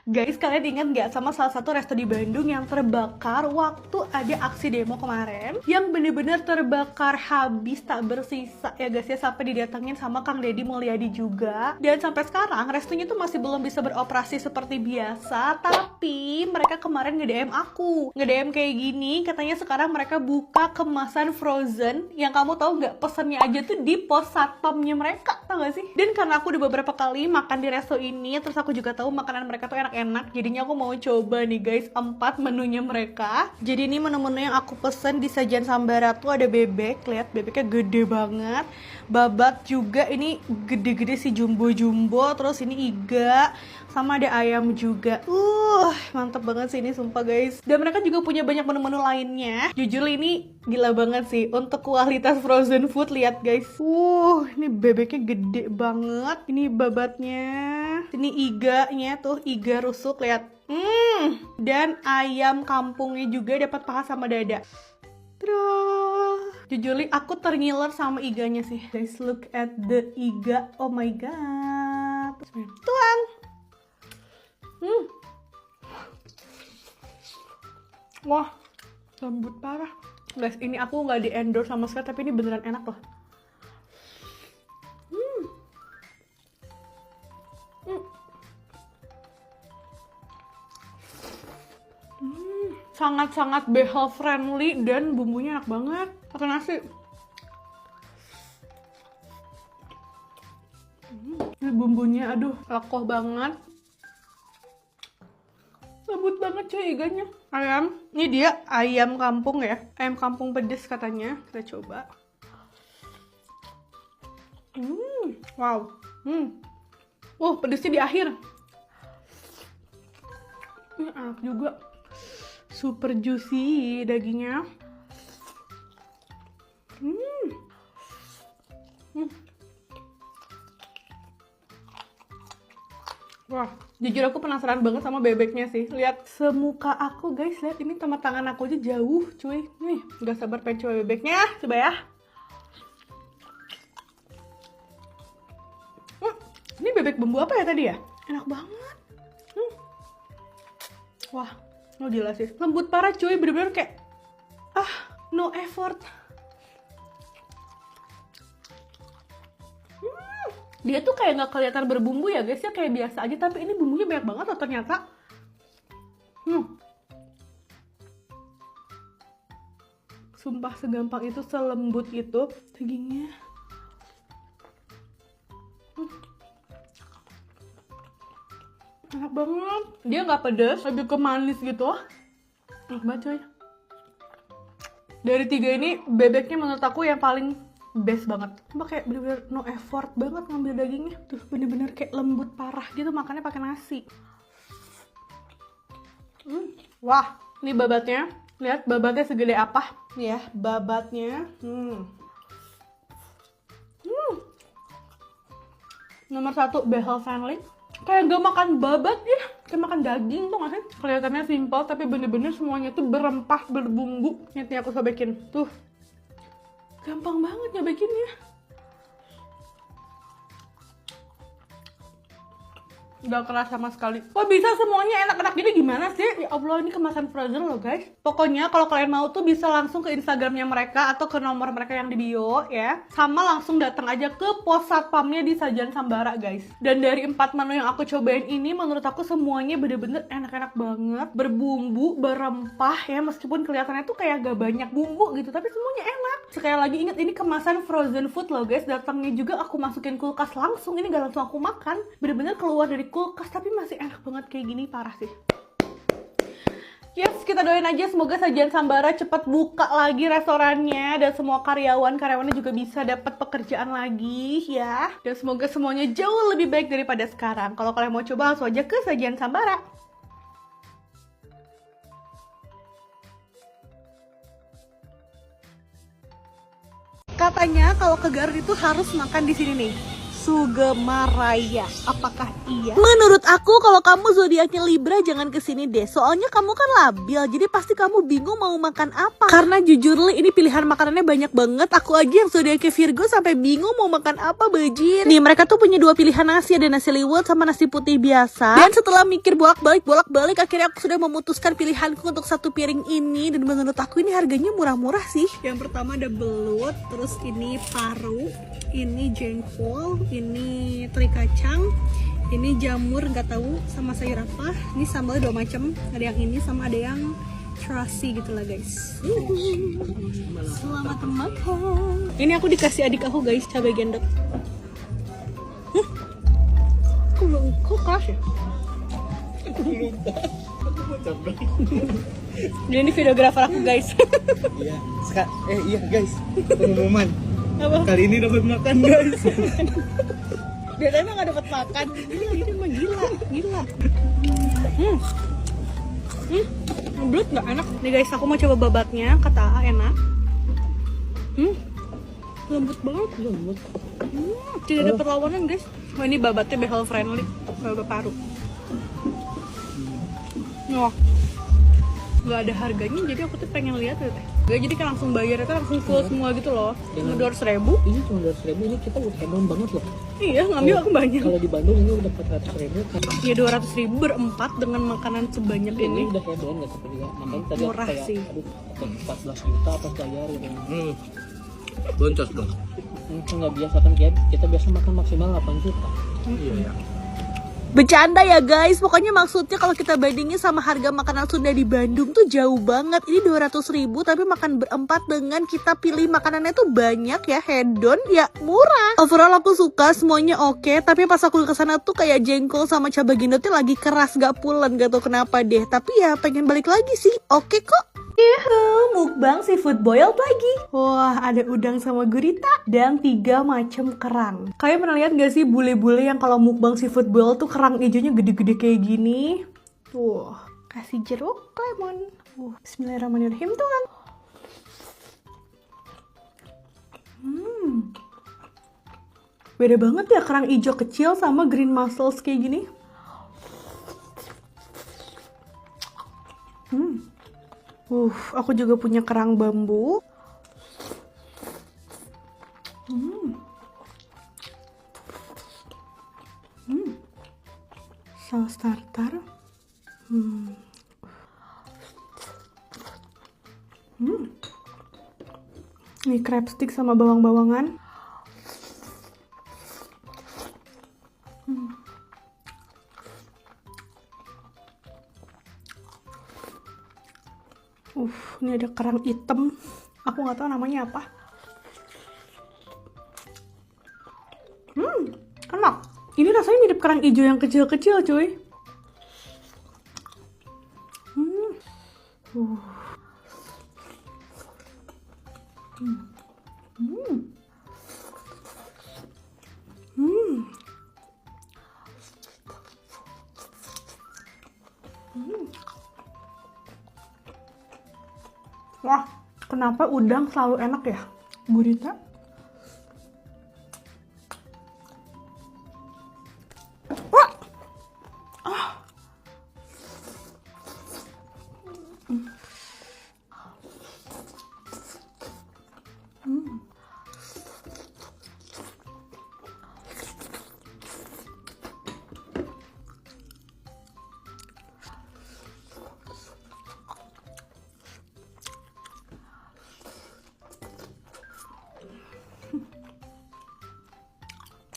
Guys, kalian ingat nggak sama salah satu resto di Bandung yang terbakar waktu ada aksi demo kemarin? Yang bener-bener terbakar habis tak bersisa ya guys ya, sampai didatengin sama Kang Deddy Mulyadi juga. Dan sampai sekarang restonya tuh masih belum bisa beroperasi seperti biasa. Tapi mereka kemarin nge-DM aku, nge-DM kayak gini, katanya sekarang mereka buka kemasan frozen yang kamu tahu nggak, pesannya aja tuh di pos satpamnya mereka, tau gak sih? Dan karena aku udah beberapa kali makan di resto ini, terus aku juga tahu makanan mereka tuh enak-enak, jadinya aku mau coba nih guys 4 menunya mereka. Jadi ini menu-menu yang aku pesen di sajian Sambara tuh ada bebek, lihat bebeknya gede banget, babat juga ini gede-gede sih, jumbo-jumbo, terus ini iga, sama ada ayam juga. Mantep banget sih ini sumpah guys. Dan mereka juga punya banyak menu-menu lainnya. Jujur ini gila banget sih untuk kualitas frozen food, lihat guys. Ini bebeknya gede banget. Ini babatnya. Ini iganya tuh, iga rusuk, lihat. Dan ayam kampungnya juga dapat paha sama dada. Jujur aku terngiler sama iganya sih. Guys, look at the iga. Oh my god. Tuang. Wah, lembut parah. Guys, ini aku nggak di endorse sama sekali, tapi ini beneran enak loh. Sangat-sangat behel friendly dan bumbunya enak banget. Pakai nasi. Ini bumbunya aduh, lekoh banget. Lembut banget cuy iganya. Ayam, ini dia ayam kampung ya, ayam kampung pedes katanya. Kita coba. Wow. Pedesnya di akhir. Ini enak juga. Super juicy dagingnya. Wah, jujur aku penasaran banget sama bebeknya sih. Lihat semuka aku guys, lihat ini sama tangan aku aja jauh cuy. Nih, gak sabar pengen coba bebeknya. Coba ya. Ini bebek bumbu apa ya tadi ya? Enak banget. Wah, gila sih. Lembut parah cuy, bener-bener kayak no effort. Dia tuh kayak nggak kelihatan berbumbu ya guys ya, kayak biasa aja, tapi ini bumbunya banyak banget loh ternyata. Sumpah segampang itu, selembut itu dagingnya. Enak banget. Dia nggak pedas, lebih ke manis gitu. Enak banget coy. Dari 3 ini bebeknya menurut aku yang paling best banget. Cuma kayak bener-bener no effort banget ngambil dagingnya. Terus bener-bener kayak lembut parah gitu, makannya pakai nasi. Wah, ini babatnya. Lihat babatnya segede apa. Nih ya, babatnya. Nomor 1 behel friendly. Kayak gak makan babat ya, kayak makan daging tuh gak sih? Kelihatannya simpel tapi bener-bener semuanya tuh berempah, berbumbu. Nih aku sobekin. Tuh. Gampang banget nyobekinnya. Gak keras sama sekali. Kok bisa semuanya enak-enak gini, gimana sih? Ya Allah, ini kemasan frozen loh guys. Pokoknya kalau kalian mau tuh bisa langsung ke Instagramnya mereka atau ke nomor mereka yang di bio ya. Sama langsung datang aja ke pos satpamnya di Sajian Sambara guys. Dan dari 4 menu yang aku cobain ini, menurut aku semuanya bener-bener enak-enak banget. Berbumbu, berempah ya. Meskipun kelihatannya tuh kayak gak banyak bumbu gitu, tapi semuanya enak. Sekali lagi ingat, ini kemasan frozen food loh guys. Datangnya juga aku masukin kulkas langsung. Ini gak langsung aku makan. Bener-bener keluar dari kulkas tapi masih enak banget kayak gini, parah sih. Yes, kita doain aja semoga Sajian Sambara cepat buka lagi restorannya dan semua karyawannya juga bisa dapat pekerjaan lagi ya. Dan semoga semuanya jauh lebih baik daripada sekarang. Kalau kalian mau coba langsung aja ke Sajian Sambara. Katanya kalau ke Garut itu harus makan di sini nih. Sugemaraya. Apakah iya? Menurut aku kalau kamu zodiaknya Libra jangan kesini deh. Soalnya kamu kan labil, jadi pasti kamu bingung mau makan apa. Karena jujur Li, ini pilihan makanannya banyak banget. Aku aja yang zodiaknya Virgo sampai bingung mau makan apa bajir. Nih mereka tuh punya dua pilihan nasi, ada nasi liwet sama nasi putih biasa. Dan setelah mikir bolak-balik akhirnya aku sudah memutuskan pilihanku untuk satu piring ini. Dan menurut aku ini harganya murah-murah sih. Yang pertama ada belut, terus ini paru, ini jengkol, ini teri kacang, ini jamur nggak tahu sama sayur apa. Ini sambalnya dua macam, ada yang ini sama ada yang terasi gitu lah guys. Selamat makan. Ini aku dikasih adik aku guys, cabai gendot. Kok keras ya? Ini videografer aku guys. Iya, iya guys, pengumuman. Apa? Kali ini dapat makan guys. Biasanya nggak dapat makan. Ini mah gila. Belut nggak enak. Nih guys, aku mau coba babatnya. Kata A enak. Lembut banget. Tidak ada perlawanan guys. Wah ini babatnya behel friendly. Babat paru. Wah, nggak ada harganya, jadi aku tuh pengen lihat deh. Gak jadi kan langsung bayar itu langsung full semua gitu loh. Cuma 200.000. Ini cuma 200.000, ini kita udah hedon banget loh. Iya, ngambil aku banyak. Kalau di Bandung ini udah 400.000 kan. Iya 200.000 berempat dengan makanan sebanyak ini. Ini udah hedon nggak seperti ya. Makanya tadi Murah kayak, sih. aduh, 14 juta apa bayar gitu. Boncos dong. Nggak biasa kan kita biasa makan maksimal 8 juta. Iya. Bercanda ya guys, pokoknya maksudnya kalau kita bandingin sama harga makanan Sunda di Bandung tuh jauh banget. Ini 200.000 tapi makan berempat dengan kita pilih makanannya tuh banyak ya, hedon ya murah. Overall aku suka, semuanya oke. Tapi pas aku kesana tuh kayak jengkol sama cabai gendotnya lagi keras, gak pulen, gak tau kenapa deh. Tapi ya pengen balik lagi sih, oke kok. Mukbang seafood boiled lagi. Wah, ada udang sama gurita dan 3 macam kerang. Kalian pernah lihat gak sih bule-bule yang kalau mukbang seafood boiled tuh kerang hijaunya gede-gede kayak gini? Tuh, kasih jeruk lemon. Bismillahirrahmanirrahim tuh kan. Beda banget ya kerang hijau kecil sama green mussels kayak gini. Aku juga punya kerang bambu. Saus tartar. Ini crab stick sama bawang-bawangan. Ini ada kerang hitam. Aku nggak tahu namanya apa. Enak. Ini rasanya mirip kerang hijau yang kecil-kecil, cuy. Wah, kenapa udang selalu enak ya? Gurita. Wah.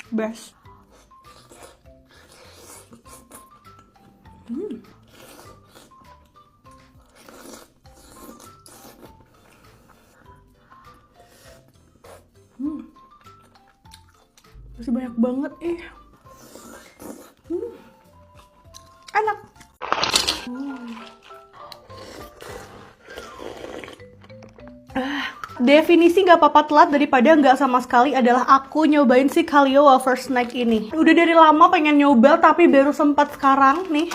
Best. Masih banyak banget enak. Definisi nggak apa-apa telat daripada nggak sama sekali adalah aku nyobain si Kalio Wafer Snack ini. Udah dari lama pengen nyoba tapi baru sempat sekarang nih.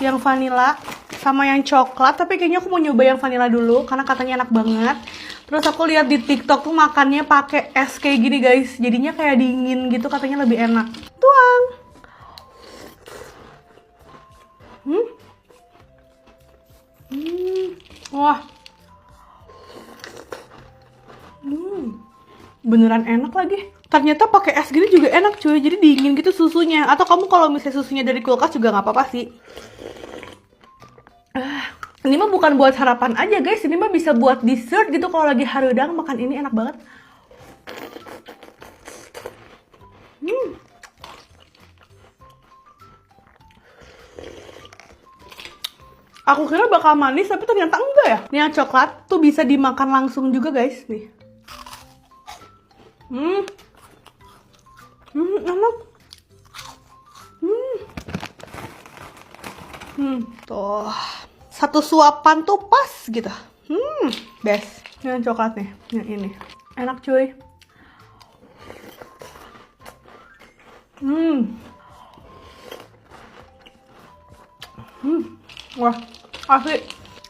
Yang vanilla sama yang coklat, tapi kayaknya aku mau nyoba yang vanilla dulu karena katanya enak banget. Terus aku lihat di TikTok tuh makannya pakai es kayak gini guys. Jadinya kayak dingin gitu, katanya lebih enak. Tuang. Wah. Beneran enak lagi. Ternyata pakai es gini juga enak cuy. Jadi dingin gitu susunya. Atau kamu kalau misalnya susunya dari kulkas juga nggak apa-apa sih. Ini mah bukan buat sarapan aja guys, ini mah bisa buat dessert gitu. Kalau lagi harudang makan ini enak banget. Aku kira bakal manis tapi ternyata enggak ya. Ini yang coklat tuh bisa dimakan langsung juga guys nih. Enak. Tuh. Satu suapan tuh pas gitu. Best. Yang coklat nih, yang ini. Enak cuy. Wah, asli.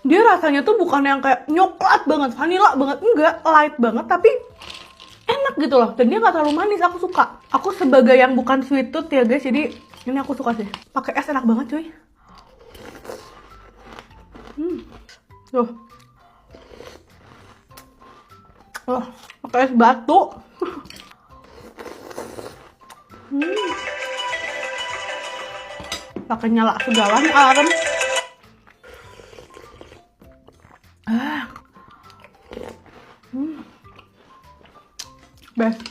Dia rasanya tuh bukan yang kayak nyoklat banget, vanilla banget, enggak, light banget, tapi enak gitu loh. Dan dia nggak terlalu manis, aku suka. Aku sebagai yang bukan sweet tooth ya guys, jadi ini aku suka sih. Pakai es enak banget cuy. Tuh. Oh, pakai es batu. Pakai nyala segala nih alarm. Best.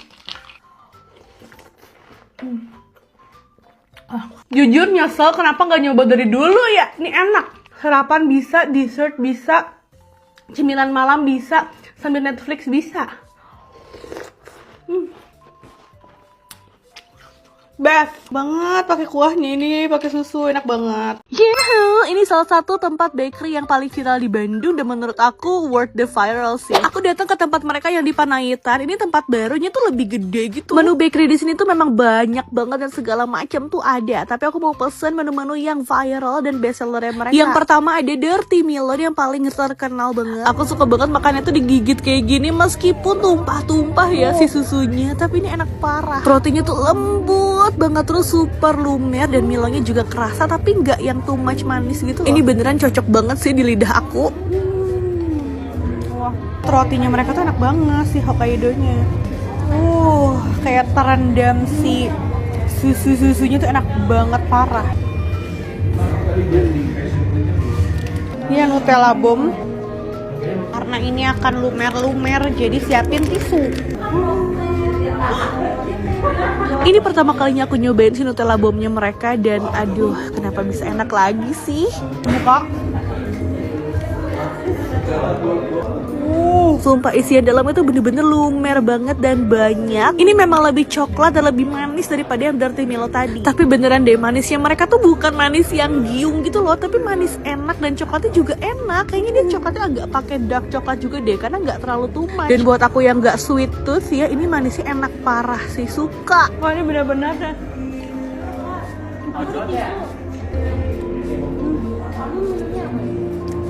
Jujur nyesel kenapa nggak nyoba dari dulu ya. Ini enak. Sarapan bisa, dessert bisa, cemilan malam bisa, sambil Netflix bisa. Best banget pakai kuahnya ini, pakai susu enak banget. Yeah, ini salah satu tempat bakery yang paling viral di Bandung dan menurut aku worth the viral sih. Aku datang ke tempat mereka yang di Panaitan. Ini tempat barunya tuh lebih gede gitu. Menu bakery di sini tuh memang banyak banget dan segala macam tuh ada. Tapi aku mau pesen menu-menu yang viral dan best sellernya mereka. Yang pertama ada Dirty Melon yang paling terkenal banget. Aku suka banget makannya tuh digigit kayak gini meskipun tumpah-tumpah ya si susunya. Tapi ini enak parah. Rotinya tuh lembut banget, terus super lumer dan Milonya juga kerasa tapi nggak yang too much manis gitu loh. Ini beneran cocok banget sih di lidah aku. Wah, rotinya mereka tuh enak banget sih Hokkaido-nya. Kayak terendam si susunya tuh enak banget parah. Ini Nutella bomb. Karena ini akan lumer-lumer jadi siapin tisu. Ini pertama kalinya aku nyobain si Nutella bomnya mereka dan aduh, kenapa bisa enak lagi sih? Muka. Sumpah isian dalamnya tuh bener-bener lumer banget dan banyak. Ini memang lebih coklat dan lebih manis daripada yang Dirty Melon tadi. Tapi beneran deh, manisnya mereka tuh bukan manis yang giung gitu loh, tapi manis enak dan coklatnya juga enak. Kayaknya dia coklatnya agak pakai dark coklat juga deh, karena nggak terlalu too much. Dan buat aku yang nggak sweet tooth ya, ini manisnya enak parah sih, suka. Wah, ini bener-bener deh.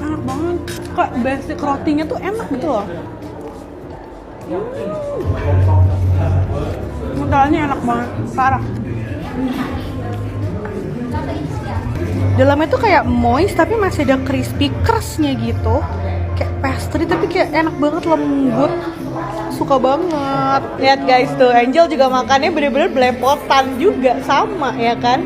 Enak banget. Kayak basic rotinya tuh enak gitu loh. Nutellanya enak banget, parah. Dalamnya tuh kayak moist tapi masih ada crispy crustnya gitu. Kayak pastry tapi kayak enak banget, lembut. Suka banget. Lihat guys tuh, Angel juga makannya bener-bener belepotan juga sama ya kan.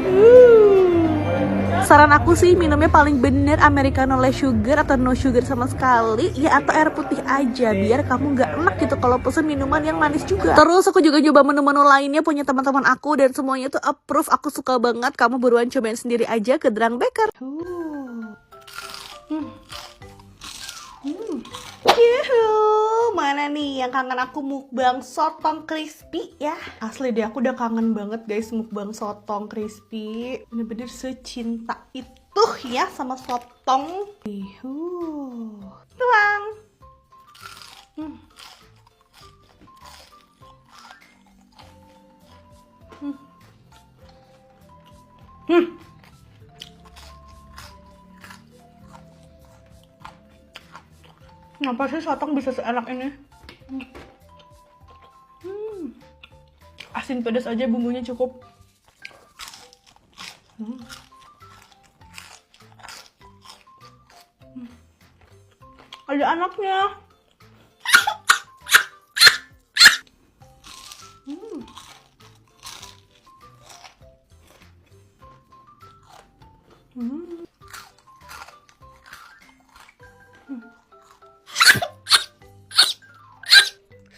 Saran aku sih minumnya paling bener americano less sugar atau no sugar sama sekali ya, atau air putih aja biar kamu nggak enak gitu kalau pesen minuman yang manis juga. Terus aku juga coba menu-menu lainnya punya teman-teman aku dan semuanya tuh approve, aku suka banget. Kamu buruan cobain sendiri aja ke Drang Baker. Yuhu, mana nih yang kangen aku mukbang sotong crispy ya. Asli deh, aku udah kangen banget guys mukbang sotong crispy. Bener-bener secinta itu ya sama sotong. Tuang. Enak Kenapa sih sotong bisa seenak ini? Asin pedas aja bumbunya cukup. Ada anaknya.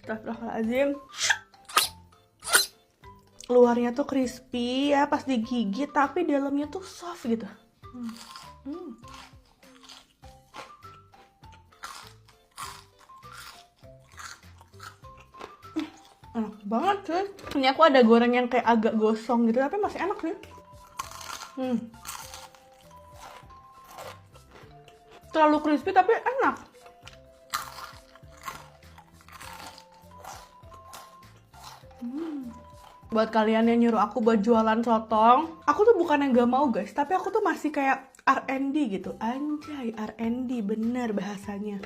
Astagfirullahaladzim. Luarnya tuh crispy ya pas digigit, tapi dalamnya tuh soft gitu. Enak banget sih. Ini aku ada goreng yang kayak agak gosong gitu, tapi masih enak sih. Terlalu crispy tapi enak. Buat kalian yang nyuruh aku buat jualan sotong, aku tuh bukan yang gak mau guys, tapi aku tuh masih kayak R&D gitu. Anjay, R&D bener bahasanya.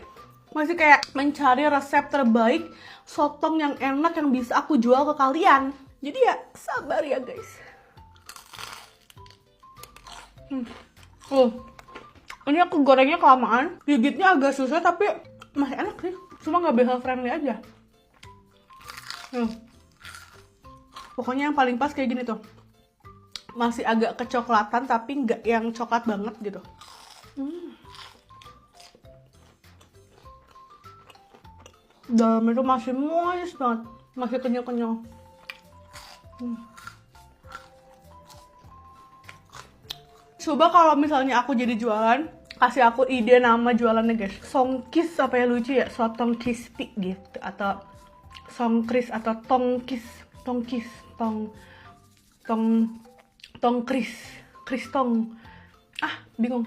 Masih kayak mencari resep terbaik sotong yang enak yang bisa aku jual ke kalian. Jadi ya sabar ya guys. Ini aku gorengnya kelamaan, gigitnya agak susah tapi masih enak sih. Cuma gak behavior friendly aja. Pokoknya yang paling pas kayak gini tuh. Masih agak kecoklatan tapi nggak yang coklat banget gitu. Dalamnya tuh masih moist banget. Masih kenyal-kenyal. Coba kalau misalnya aku jadi jualan, kasih aku ide nama jualannya guys. Songkis apa ya, lucu ya? Sotong crispy gitu. Atau songkris atau tongkis. Kristong. Bingung.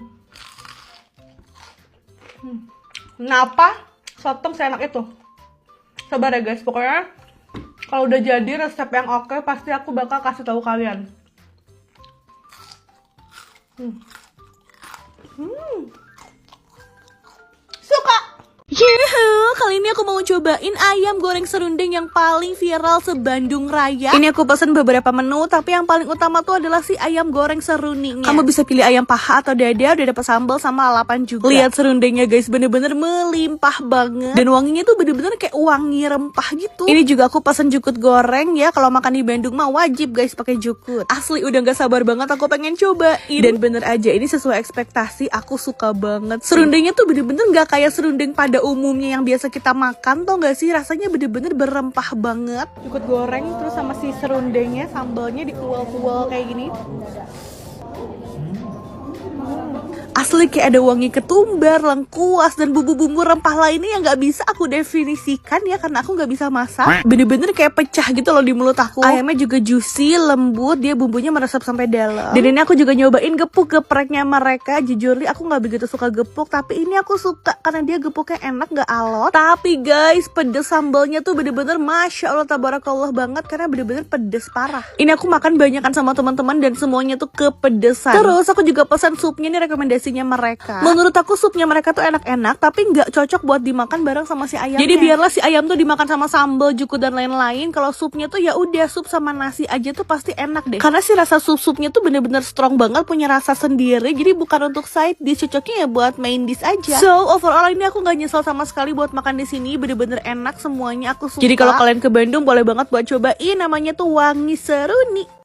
Kenapa sotong seenak itu? Sabar ya guys, pokoknya kalau udah jadi resep yang oke, pasti aku bakal kasih tahu kalian. Suka. Kali ini aku mau cobain ayam goreng serundeng yang paling viral se-Bandung Raya. Ini aku pesen beberapa menu, tapi yang paling utama tuh adalah si ayam goreng serundengnya. Kamu bisa pilih ayam paha atau dada, udah dapat sambal sama lalapan juga. Lihat serundengnya guys, bener-bener melimpah banget. Dan wanginya tuh bener-bener kayak wangi rempah gitu. Ini juga aku pesen jukut goreng ya, kalau makan di Bandung mah wajib guys pakai jukut. Asli udah gak sabar banget aku pengen cobain. Dan bener aja, ini sesuai ekspektasi, aku suka banget. Serundengnya tuh bener-bener gak kayak serundeng pada umumnya yang biasa kita makan, tau gak sih, rasanya bener-bener berempah banget. Jukut goreng terus sama si serundengnya, sambalnya dikual-kual kayak gini. Asli kayak ada wangi ketumbar, lengkuas, dan bumbu-bumbu rempah lainnya yang gak bisa aku definisikan ya, karena aku gak bisa masak. Bener-bener kayak pecah gitu loh di mulut aku. Ayamnya juga juicy, lembut, dia bumbunya meresap sampai dalam. Dan ini aku juga nyobain gepuk gepreknya mereka. Jujur li aku gak begitu suka gepuk, tapi ini aku suka karena dia gepuknya enak, gak alot. Tapi guys, pedes sambalnya tuh bener-bener Masya Allah tabarakallah banget, karena bener-bener pedes parah. Ini aku makan banyakan sama teman-teman dan semuanya tuh kepedesan. Terus aku juga pesan supnya, ini rekomendasinya mereka. Menurut aku supnya mereka tuh enak-enak, tapi nggak cocok buat dimakan bareng sama si ayamnya. Jadi biarlah si ayam tuh dimakan sama sambal, jukut dan lain-lain. Kalau supnya tuh ya udah sup sama nasi aja tuh pasti enak deh. Karena si rasa supnya tuh bener-bener strong banget, punya rasa sendiri. Jadi bukan untuk side dish, cocoknya ya buat main dish aja. So overall ini aku nggak nyesel sama sekali buat makan di sini. Bener-bener enak semuanya, aku suka. Jadi kalau kalian ke Bandung boleh banget buat cobain, namanya tuh Wangi Seruni.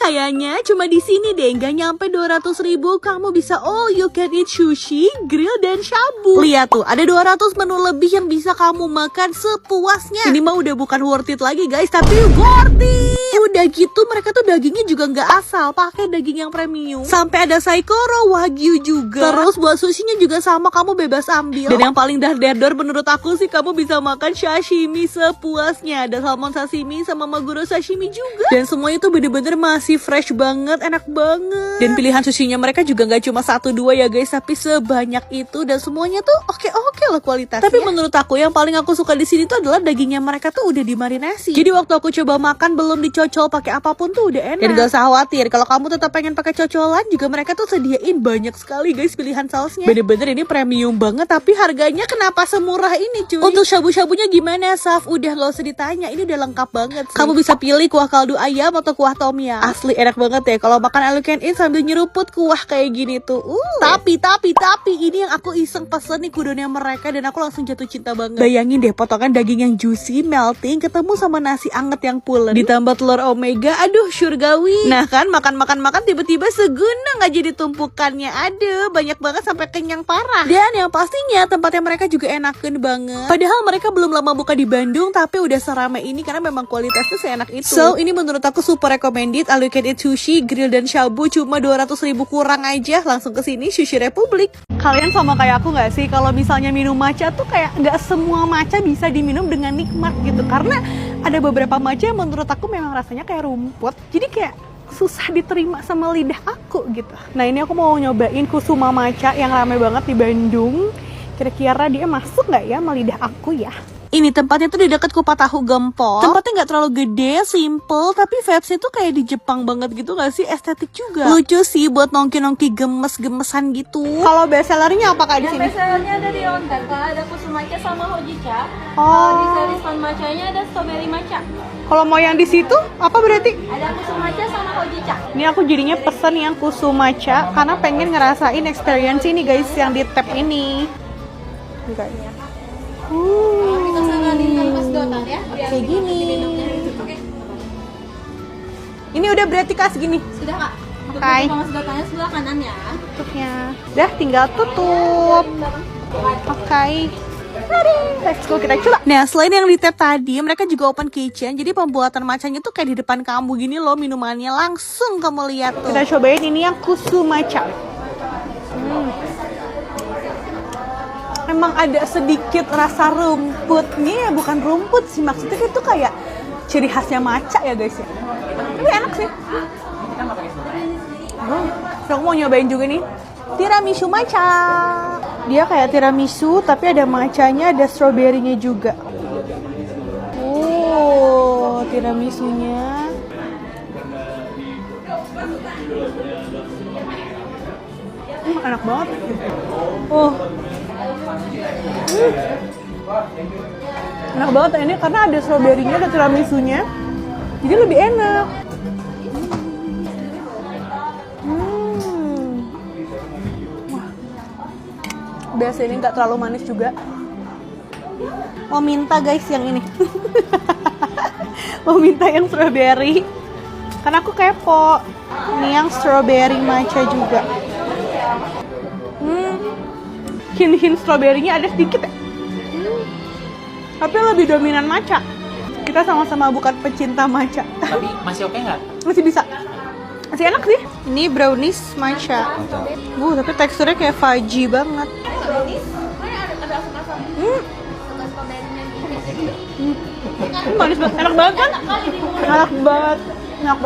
Kayaknya cuma di sini deh, nggak nyampe 200.000 kamu bisa all you can eat sushi, grill dan shabu. Lihat tuh, ada 200 menu lebih yang bisa kamu makan sepuasnya. Ini mah udah bukan worth it lagi guys, tapi worth it. Udah gitu mereka tuh dagingnya juga nggak asal, pakai daging yang premium. Sampai ada saikoro, wagyu juga. Terus buat sushinya juga sama, kamu bebas ambil. Dan yang paling dar-dar menurut aku sih, kamu bisa makan sashimi sepuasnya. Ada salmon sashimi sama maguro sashimi juga. Dan semuanya tuh bener-bener masih fresh banget, enak banget. Dan pilihan sushinya mereka juga nggak cuma 1-2 ya guys, tapi sebanyak itu. Dan semuanya tuh oke lah kualitasnya. Tapi menurut aku yang paling aku suka di sini tuh adalah dagingnya mereka tuh udah dimarinasi. Jadi waktu aku coba makan belum dicocol pakai apapun tuh udah enak. Dan gak usah khawatir, kalau kamu tetap pengen pakai cocolan juga mereka tuh sediain banyak sekali guys pilihan sausnya. Bener-bener ini premium banget, tapi harganya kenapa semurah ini cuy? Untuk shabu-shabunya gimana Saf? Udah gak usah ditanya, ini udah lengkap banget sih. Kamu bisa pilih kuah kaldu ayam atau kuah tom yum. Asli enak banget ya kalau makan all you can eat sambil nyeruput kuah kayak gini tuh. Tapi ini yang aku iseng pesen nih kudonnya mereka dan aku langsung jatuh cinta banget. Bayangin deh potongan daging yang juicy, melting, ketemu sama nasi anget yang pulen, ditambah telur omega, aduh surgawi. Nah kan makan tiba-tiba segunung aja ditumpukannya. Aduh banyak banget sampai kenyang parah. Dan yang pastinya tempatnya mereka juga enakan banget. Padahal mereka belum lama buka di Bandung tapi udah seramai ini karena memang kualitasnya seenak itu. So ini menurut aku super recommended. All you can eat sushi, grill dan shabu cuma 200.000 kurang aja. Langsung ke sini Sushi Republic. Kalian sama kayak aku nggak sih kalau misalnya minum matcha tuh kayak nggak semua matcha bisa diminum dengan nikmat gitu, karena ada beberapa matcha yang menurut aku memang rasanya kayak rumput, jadi kayak susah diterima sama lidah aku gitu. Nah ini aku mau nyobain Kusuma Matcha yang rame banget di Bandung. Kira-kira dia masuk nggak ya sama lidah aku ya? Ini tempatnya tuh di dekat Kupat Tahu Gempol. Tempatnya nggak terlalu gede, simple, tapi vibes-nya tuh kayak di Jepang banget gitu nggak sih? Estetik juga. Lucu sih buat nongki-nongki gemes-gemesan gitu. Kalau bestsellernya apa kak di sini? Bestsellernya ada di Ontaka, ada Kusumacha sama Hojicha. Di series Fun Matcha-nya ada Strawberry Matcha. Kalau mau yang di situ apa berarti? Ada Kusumacha sama Hojicha. Ini aku jadinya pesen yang Kusumacha karena pengen ngerasain experience ini guys yang di tab ini. Enggak ya. Kayak gini. Ini udah berarti kak segini. Sudah kak. Oke. Mas sedotannya sebelah kanan ya. Tutupnya. Dah tinggal tutup. Oke. Let's go kita coba. Nah selain yang di tab tadi, mereka juga open kitchen. Jadi pembuatan matchanya tuh kayak di depan kamu gini loh, minumannya langsung kamu lihat tuh. Kita cobain ini yang Kusumacha. Emang ada sedikit rasa rumputnya ya, bukan rumput sih, maksudnya itu kayak ciri khasnya matcha ya guys ya. Tapi enak sih. Aku mau nyobain juga nih tiramisu matcha. Dia kayak tiramisu tapi ada matchanya, ada stroberinya juga. Tiramisunya. Enak banget. Enak banget ini karena ada stroberinya, ada tiramisunya, jadi lebih enak. Wah. Biasa ini nggak terlalu manis juga. Mau minta guys yang ini. Mau minta yang strawberry karena aku kepo. Ini yang strawberry matcha juga. Hint stroberinya ada sedikit ya. Tapi lebih dominan matcha. Kita sama-sama bukan pecinta matcha. Tapi masih oke nggak? Masih bisa. Masih enak sih. Ini brownies matcha. Tapi teksturnya kayak fudgy banget. Manis banget, enak banget kan? Enak banget. Enak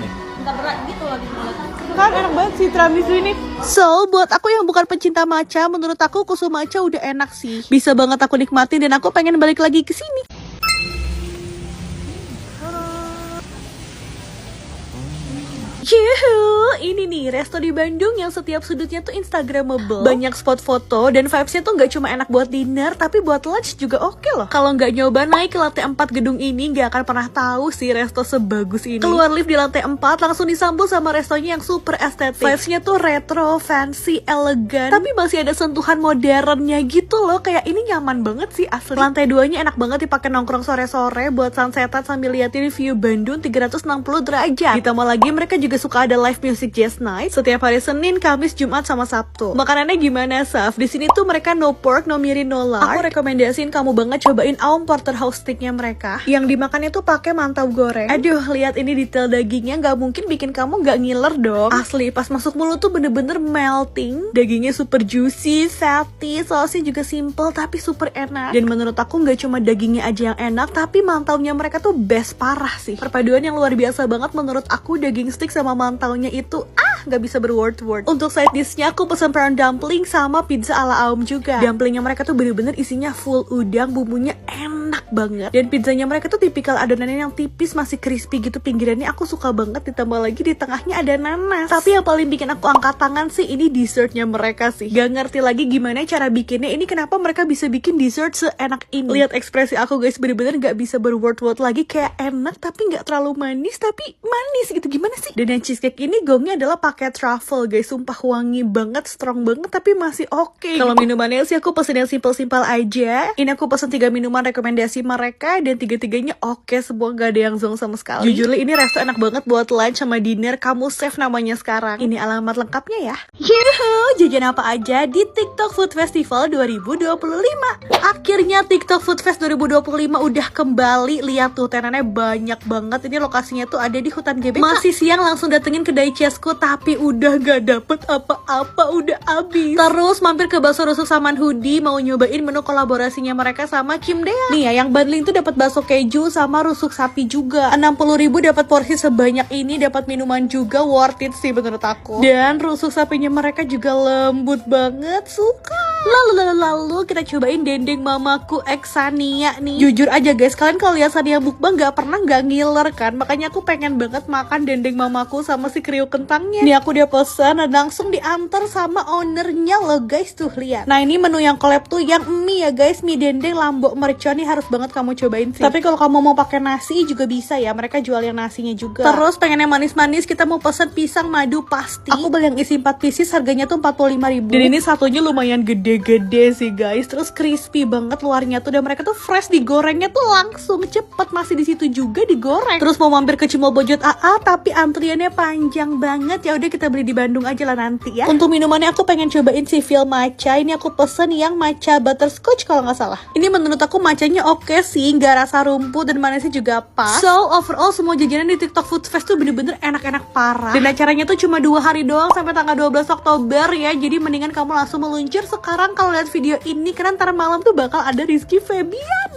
nih. Nggak berat gitu loh di mulut. Kan enak banget sih tiramisu ini. So, buat aku yang bukan pecinta matcha, menurut aku Kusumacha udah enak sih. Bisa banget aku nikmatin dan aku pengen balik lagi ke sini. Yuhu, ini nih resto di Bandung yang setiap sudutnya tuh instagramable. Banyak spot foto dan vibesnya tuh nggak cuma enak buat dinner, tapi buat lunch juga oke loh. Kalau nggak nyoba naik ke lantai 4 gedung ini, nggak akan pernah tahu sih resto sebagus ini. Keluar lift di lantai 4, langsung disambut sama restonya yang super estetik. Vibesnya tuh retro, fancy, elegan, tapi masih ada sentuhan modernnya gitu loh. Kayak ini nyaman banget sih asli. Lantai 2-nya enak banget dipakai nongkrong sore-sore buat sunsetan sambil liatin view Bandung 360 derajat. Ditambah lagi mereka juga suka ada live music jazz night setiap hari Senin, Kamis, Jumat, sama Sabtu. Makanannya gimana, Saf? Di sini tuh mereka no pork, no mirin, no lard. Aku rekomendasiin kamu banget cobain Aum Porterhouse sticknya mereka. Yang dimakannya tuh pakai mantau goreng. Aduh, lihat ini detail dagingnya, nggak mungkin bikin kamu nggak ngiler dong. Asli, pas masuk mulut tuh bener-bener melting. Dagingnya super juicy, fatty, sausnya juga simple tapi super enak. Dan menurut aku nggak cuma dagingnya aja yang enak, tapi mantaunya mereka tuh best parah sih. Perpaduan yang luar biasa banget menurut aku, daging stick sama mantaunya itu tuh nggak bisa berword-word. Untuk side dishnya aku pesen prawn dumpling sama pizza ala Aum juga. Dumplingnya mereka tuh bener-bener isinya full udang, bumbunya enak banget. Dan pizzanya mereka tuh tipikal adonannya yang tipis, masih crispy gitu pinggirannya. Aku suka banget, ditambah lagi di tengahnya ada nanas. Tapi yang paling bikin aku angkat tangan sih ini dessertnya mereka sih. Gak ngerti lagi gimana cara bikinnya. Ini kenapa mereka bisa bikin dessert seenak ini. Lihat ekspresi aku guys, bener-bener gak bisa berword-word lagi. Kayak enak tapi gak terlalu manis, tapi manis gitu. Gimana sih? Dan yang cheesecake ini gongnya adalah pakai truffle guys. Sumpah wangi banget, strong banget, tapi masih oke. Kalau minumannya sih aku pesen yang simple-simple aja. Ini aku pesen 3 minuman rekomendasi mereka dan 3-3-nya oke semua, gak ada yang zong sama sekali. Jujur ini resto enak banget buat lunch sama dinner. Kamu save namanya sekarang. Ini alamat lengkapnya ya. Yuhu, jajan apa aja di TikTok Food Festival 2025. Akhirnya TikTok Food Fest 2025 udah kembali. Lihat tuh tenannya banyak banget. Ini lokasinya tuh ada di hutan GBK. Masih siang langsung datengin kedai Cesku, tapi udah gak dapet apa-apa, udah habis. Terus mampir ke bakso rusuk Saman Hoodie, mau nyobain menu kolaborasinya mereka sama Kim Dea. Nih ya, yang bundling tuh dapat bakso keju sama rusuk sapi juga. 60.000 dapat porsi sebanyak ini, dapat minuman juga, worth it sih menurut aku. Dan rusuk sapinya mereka juga lembut banget, suka. Lalu kita cobain dendeng mamaku X Sania nih. Jujur aja guys, kalian kalau lihat Sania mukbang gak pernah gak ngiler kan. Makanya aku pengen banget makan dendeng mamaku sama si kriuk kentangnya. Nih aku dia pesan dan langsung diantar sama ownernya loh guys, tuh lihat. Nah ini menu yang collab tuh yang mie ya guys, mie dendeng Lombok mercon nih harus banget kamu cobain sih. Tapi kalau kamu mau pakai nasi juga bisa ya, mereka jual yang nasinya juga. Terus pengen yang manis-manis, kita mau pesen pisang madu pasti. Aku beli yang isi 4 pieces, harganya tuh 45.000. Dan ini satunya lumayan gede sih guys. Terus crispy banget luarnya tuh, dan mereka tuh fresh, digorengnya tuh langsung cepet, masih di situ juga digoreng. Terus mau mampir ke Cimol Bojot AA, tapi antriannya panjang banget. Ya udah kita beli di Bandung aja lah nanti ya. Untuk minumannya aku pengen cobain si Feel Matcha. Ini aku pesen yang matcha butterscotch kalau nggak salah. Ini menurut aku matchanya oke sih, nggak rasa rumput dan manisnya juga pas. So overall semua jajanan di TikTok Food Fest tuh bener-bener enak-enak parah. Dan acaranya tuh cuma 2 hari doang sampai tanggal 12 Oktober ya. Jadi mendingan kamu langsung meluncur sekarang kalau lihat video ini, karena ntar malam tuh bakal ada Rizky Febian.